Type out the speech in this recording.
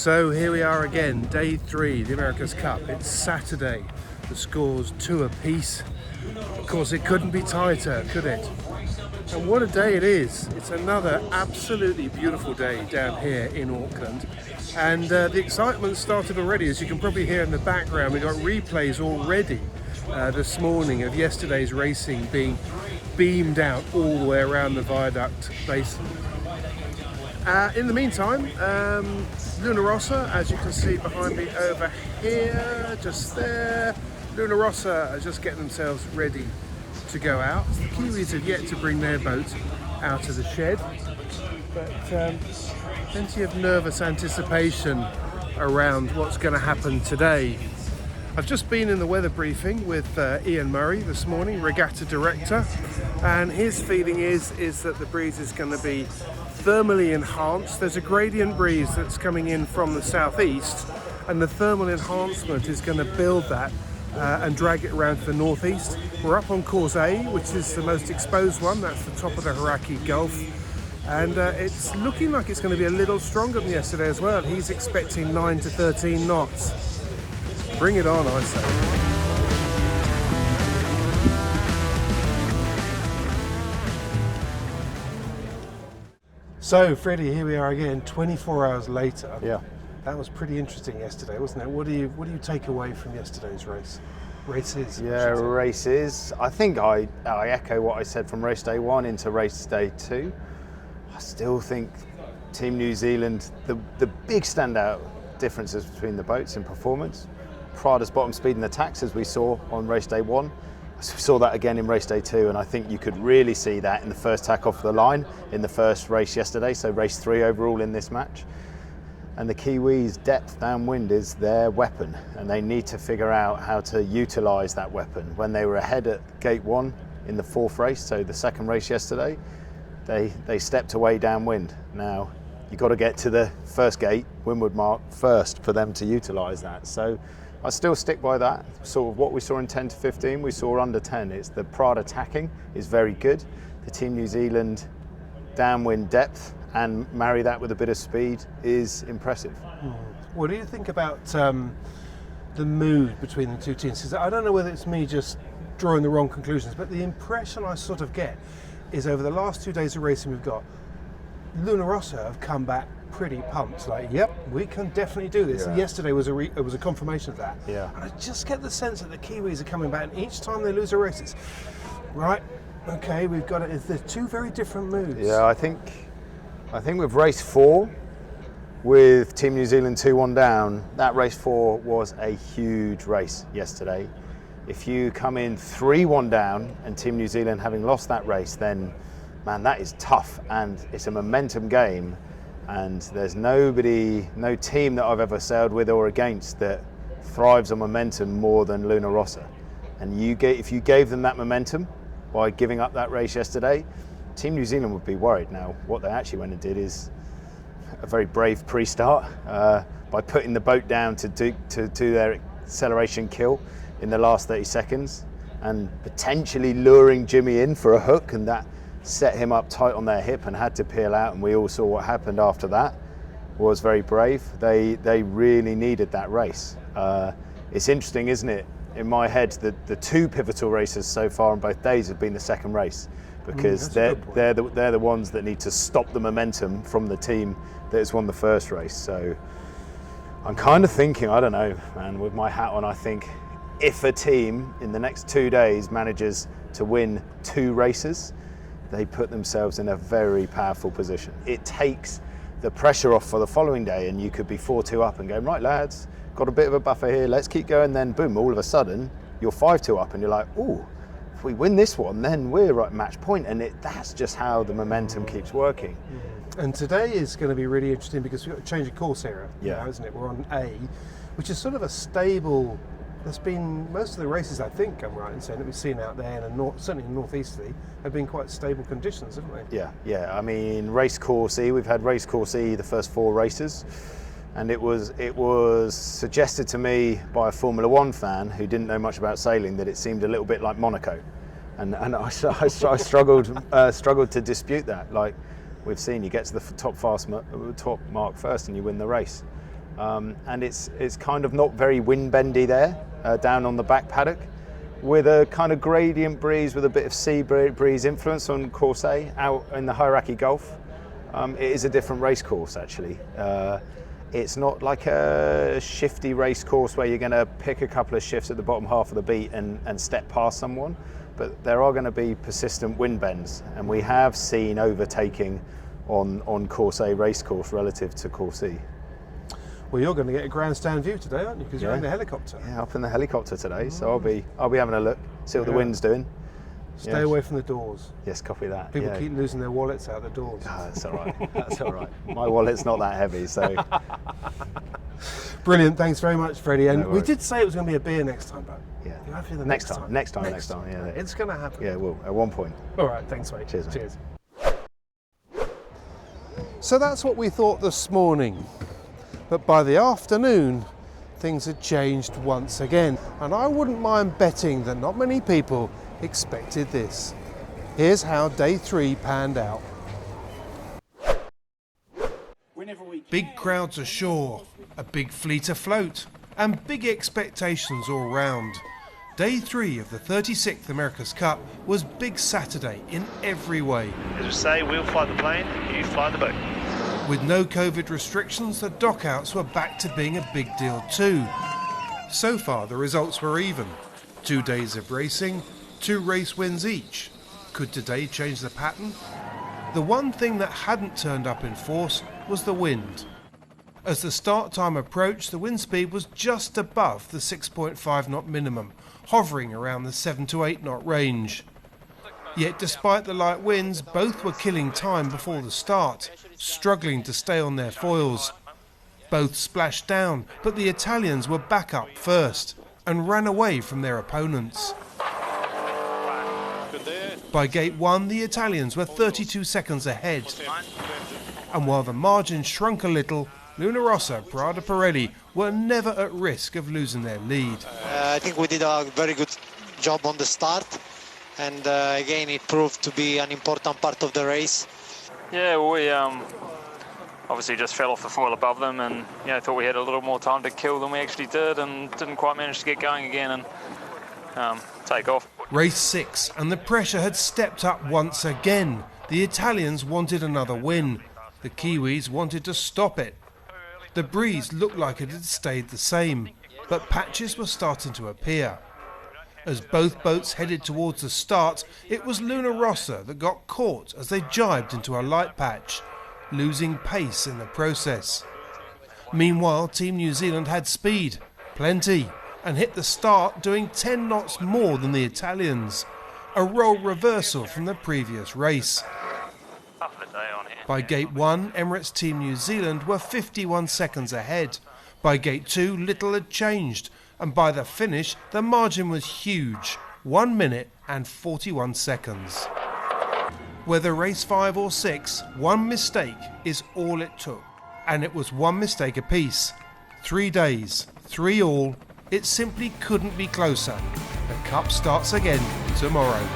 So here we are again, day 3, the America's Cup. It's Saturday. The score's 2 apiece. Of course, it couldn't be tighter, could it? And what a day it is. It's another absolutely beautiful day down here in Auckland. And the excitement started already, as you can probably hear in the background. We got replays already this morning of yesterday's racing being beamed out all the way around the viaduct basin. In the meantime, Luna Rossa, as you can see behind me over here, just there, Luna Rossa are just getting themselves ready to go out. The Kiwis have yet to bring their boat out of the shed, but plenty of nervous anticipation around what's going to happen today. I've just been in the weather briefing with Ian Murray this morning, regatta director, and his feeling is that the breeze is going to be thermally enhanced. There's a gradient breeze that's coming in from the southeast, and the thermal enhancement is going to build that and drag it around to the northeast. We're up on course A, which is the most exposed one. That's the top of the Hauraki Gulf, and it's looking like it's going to be a little stronger than yesterday as well. He's expecting 9 to 13 knots. Bring it on, I say. So, Freddie, here we are again, 24 hours later. Yeah. That was pretty interesting yesterday, wasn't it? What do you take away from yesterday's races? Yeah, races. I think I echo what I said from race day 1 into race day 2. I still think Team New Zealand, the big standout differences between the boats in performance. Prada's bottom speed in the tacks, as we saw on race day 1. We saw that again in race day 2, and I think you could really see that in the first tack off the line in the first race yesterday, so race 3 overall in this match. And the Kiwis' depth downwind is their weapon, and they need to figure out how to utilise that weapon. When they were ahead at gate 1 in the 4th race, so the second race yesterday, they stepped away downwind. Now, you've got to get to the first gate, windward mark, first for them to utilise that. So I still stick by that. Sort of what we saw in 10 to 15, we saw under 10. It's the Prada tacking is very good. The Team New Zealand downwind depth and marry that with a bit of speed is impressive. What do you think about the mood between the two teams? Because I don't know whether it's me just drawing the wrong conclusions, but the impression I sort of get is over the last 2 days of racing we've got, Luna Rossa have come back pretty pumped, like, yep, we can definitely do this. Yeah. And yesterday was a confirmation of that. Yeah. And I just get the sense that the Kiwis are coming back, and each time they lose a race, it's right, okay, we've got it. They're two very different moods. Yeah, I think with race 4, with Team New Zealand 2-1 down, that race 4 was a huge race yesterday. If you come in 3-1 down and Team New Zealand having lost that race, then man, that is tough, and it's a momentum game. And there's no team that I've ever sailed with or against that thrives on momentum more than Luna Rossa. And if you gave them that momentum by giving up that race yesterday, Team New Zealand would be worried. Now, what they actually went and did is a very brave pre-start by putting the boat down to do their acceleration kill in the last 30 seconds and potentially luring Jimmy in for a hook, and that set him up tight on their hip and had to peel out, and we all saw what happened after that. Was very brave. They really needed that race. It's interesting, isn't it? In my head, the 2 pivotal races so far on both days have been the second race, because they're the ones that need to stop the momentum from the team that has won the first race. So I'm kind of thinking, I don't know, man, with my hat on, I think if a team in the next 2 days manages to win 2 races, they put themselves in a very powerful position. It takes the pressure off for the following day, and you could be 4-2 up and go, right lads, got a bit of a buffer here, let's keep going. Then boom, all of a sudden you're 5-2 up and you're like, ooh, if we win this one, then we're at match point. And that's just how the momentum keeps working. And today is going to be really interesting because we've got a change of course here, yeah, isn't it? We're on A, which is sort of a stable. There's been most of the races, I think I'm right in saying, that we've seen out there, and certainly in northeasterly, have been quite stable conditions, haven't they? Yeah. I mean, race course E, we've had race course E the first 4 races, and it was suggested to me by a Formula 1 fan who didn't know much about sailing that it seemed a little bit like Monaco, and I struggled to dispute that. Like we've seen, you get to the top mark first and you win the race. And it's kind of not very wind bendy there, down on the back paddock, with a kind of gradient breeze with a bit of sea breeze influence on course A out in the Hierarchy Gulf. It is a different race course actually. It's not like a shifty race course where you're going to pick a couple of shifts at the bottom half of the beat and step past someone, but there are going to be persistent wind bends, and we have seen overtaking on course A race course relative to course E. Well, you're going to get a grandstand view today, aren't you? Because you're in the helicopter. Yeah, up in the helicopter today, so I'll be having a look, see what the wind's doing. Stay away from the doors. Yes, copy that. People keep losing their wallets out the doors. Oh, that's all right. That's all right. My wallet's not that heavy, so. Brilliant. Thanks very much, Freddie. And No we worries. did say it was going to be a beer next time, but Yeah. you have to Next time. Yeah. It's going to happen. Yeah, it will at one point. All right. Thanks, mate. Cheers, mate. Cheers. So that's what we thought this morning. But by the afternoon, things had changed once again. And I wouldn't mind betting that not many people expected this. Here's how day 3 panned out. Big crowds ashore, a big fleet afloat, and big expectations all round. Day 3 of the 36th America's Cup was Big Saturday in every way. As we say, we'll fly the plane, you fly the boat. With no COVID restrictions, the dockouts were back to being a big deal too. So far, the results were even. 2 days of racing, 2 race wins each. Could today change the pattern? The one thing that hadn't turned up in force was the wind. As the start time approached, the wind speed was just above the 6.5 knot minimum, hovering around the 7 to 8 knot range. Yet despite the light winds, both were killing time before the start, struggling to stay on their foils. Both splashed down, but the Italians were back up first and ran away from their opponents. By gate 1, the Italians were 32 seconds ahead. And while the margin shrunk a little, Luna Rossa, Prada Pirelli were never at risk of losing their lead. I think we did a very good job on the start, and again it proved to be an important part of the race. Yeah, well, we obviously just fell off the foil above them, and thought we had a little more time to kill than we actually did, and didn't quite manage to get going again and take off. Race 6, and the pressure had stepped up once again. The Italians wanted another win. The Kiwis wanted to stop it. The breeze looked like it had stayed the same, but patches were starting to appear. As both boats headed towards the start, it was Luna Rossa that got caught as they jibed into a light patch, losing pace in the process. Meanwhile, Team New Zealand had speed, plenty, and hit the start doing 10 knots more than the Italians, a role reversal from the previous race. By gate 1, Emirates Team New Zealand were 51 seconds ahead. By gate 2, little had changed, and by the finish, the margin was huge, 1 minute and 41 seconds. Whether race 5 or 6, one mistake is all it took. And it was one mistake apiece. 3 days, 3 all. It simply couldn't be closer. The Cup starts again tomorrow.